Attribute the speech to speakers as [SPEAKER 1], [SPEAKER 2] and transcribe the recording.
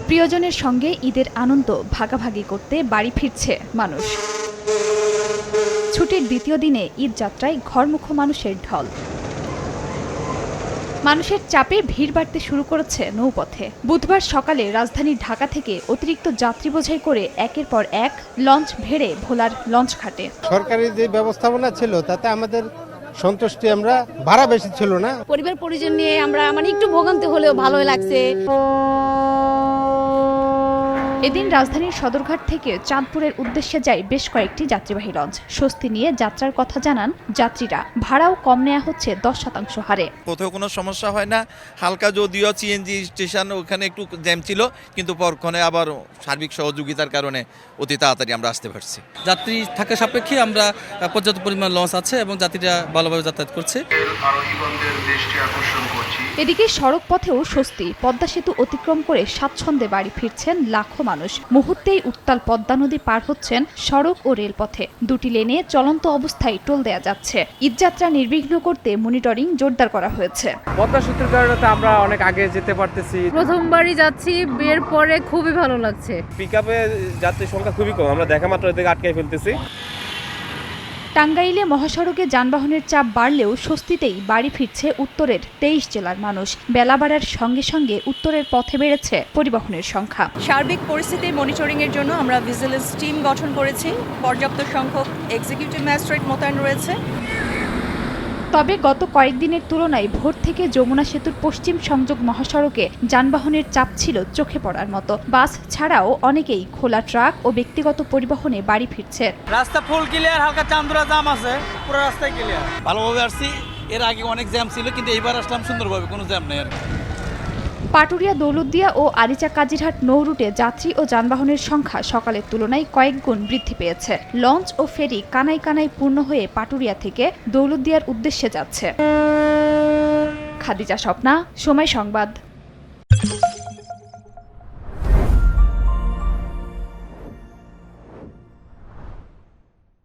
[SPEAKER 1] প্রিয়জনের সঙ্গে ঈদের আনন্দ ভাগাভাগি করতে বাড়ি ফিরছে মানুষ। ছুটির দ্বিতীয় দিনে ঈদ যাত্রায় ঘরমুখো মানুষের ঢল। মানুষের চাপে ভিড় বাড়তে শুরু করেছে নৌপথে। বুধবার সকালে রাজধানী ঢাকা থেকে অতিরিক্ত যাত্রী বোঝাই করে একের পর এক লঞ্চ ভেড়ে ভোলার লঞ্চ ঘাটে।
[SPEAKER 2] সরকারি যে ব্যবস্থাপনা ছিল তাতে আমাদের সন্তুষ্টি, আমরা ভাড়া বেশি ছিল না।
[SPEAKER 3] পরিবার পরিজন নিয়ে আমরা একটু ভোগান্তি হলেও ভালোই লাগছে।
[SPEAKER 1] এদিন রাজধানীর সদরঘাট থেকে চাঁদপুরের উদ্দেশ্যে যায় বেশ কয়েকটি যাত্রীবাহী লঞ্চ। স্বস্তি নিয়ে যাত্রার কথা জানান যাত্রীরা। ভাড়াও কম নেওয়া হচ্ছে 10% হারে।
[SPEAKER 4] কোথাও কোনো সমস্যা হয় না। হালকা যদিও সিএনজি স্টেশন ওখানে একটু জ্যাম ছিল, কিন্তু পরক্ষণে আবার সার্বিক সহযোগিতার কারণে অতি তাড়াতাড়ি আমরা আসতে পারছি।
[SPEAKER 5] যাত্রী থাকা সাপেক্ষে আমরা পর্যাপ্ত পরিমাণ লঞ্চ আছে এবং যাত্রীরা ভালোভাবে যাতায়াত করছে।
[SPEAKER 1] এদিকে সড়ক পথেও স্বস্তি। পদ্মা সেতু অতিক্রম করে স্বাচ্ছন্দ্যে বাড়ি ফিরছেন লাখো মানুষ। মুহূর্তেই উত্তাল পদ্মা নদী পার হচ্ছেন সড়ক ও রেলপথে। দুটি লেনে চলন্ত অবস্থায় টোল দেয়া যাচ্ছে। ঈদযাত্রা নির্বিঘ্ন করতে মনিটরিং জোরদার করা হয়েছে।
[SPEAKER 6] পদ্মা সেতুর কারণে তো আমরা অনেক আগে যেতে পারতেছি।
[SPEAKER 3] প্রথমবারই যাচ্ছি, বের পরে খুবই ভালো লাগছে।
[SPEAKER 6] পিকআপে যাত্রীর সংখ্যা খুবই কম, আমরা দেখা মাত্র এদিকে আটকাই ফেলতেছি।
[SPEAKER 1] টাঙ্গাইলে মহাসড়কে যানবাহনের চাপ বাড়লেও স্বস্তিতেই বাড়ি ফিরছে উত্তরের 23 জেলার মানুষ। বেলা বাড়ার সঙ্গে সঙ্গে উত্তরের পথে বেড়েছে পরিবহনের সংখ্যা।
[SPEAKER 7] সার্বিক পরিস্থিতি মনিটরিংয়ের জন্য আমরা ভিজিলেন্স টিম গঠন করেছি। পর্যাপ্ত সংখ্যক এক্সিকিউটিভ ম্যাজিস্ট্রেট মোতায়েন রয়েছে।
[SPEAKER 1] তবে গত কয়েকদিনের তুলনায় ভোর থেকে যমুনা সেতুর পশ্চিম সংযোগ মহাসড়কে যানবাহনের চাপ ছিল চোখে পড়ার মতো। বাস ছাড়াও অনেকেই খোলা ট্রাক ও ব্যক্তিগত পরিবহনে বাড়ি ফিরছে।
[SPEAKER 5] রাস্তা ফুল ক্লিয়ার, হালকা চান্দুরা জাম আছে, পুরো রাস্তায় ক্লিয়ার। ভালোভাবে আসছি। এর আগে অনেক জ্যাম ছিল, কিন্তু এইবার আসলাম সুন্দরভাবে, কোনো জ্যাম নেই।
[SPEAKER 1] পাটুরিয়া, দৌলতদিয়া ও আরিচা কাজিরহাট নৌ রুটে যাত্রী ও যানবাহনের সংখ্যা সকালের তুলনায় কয়েক গুণ বৃদ্ধি পেয়েছে। লঞ্চ ও ফেরি কানায় কানায় পূর্ণ হয়ে পাটুরিয়া থেকে দৌলতদিয়ার উদ্দেশ্যে যাচ্ছে। খাদিজা স্বপ্না, সময় সংবাদ।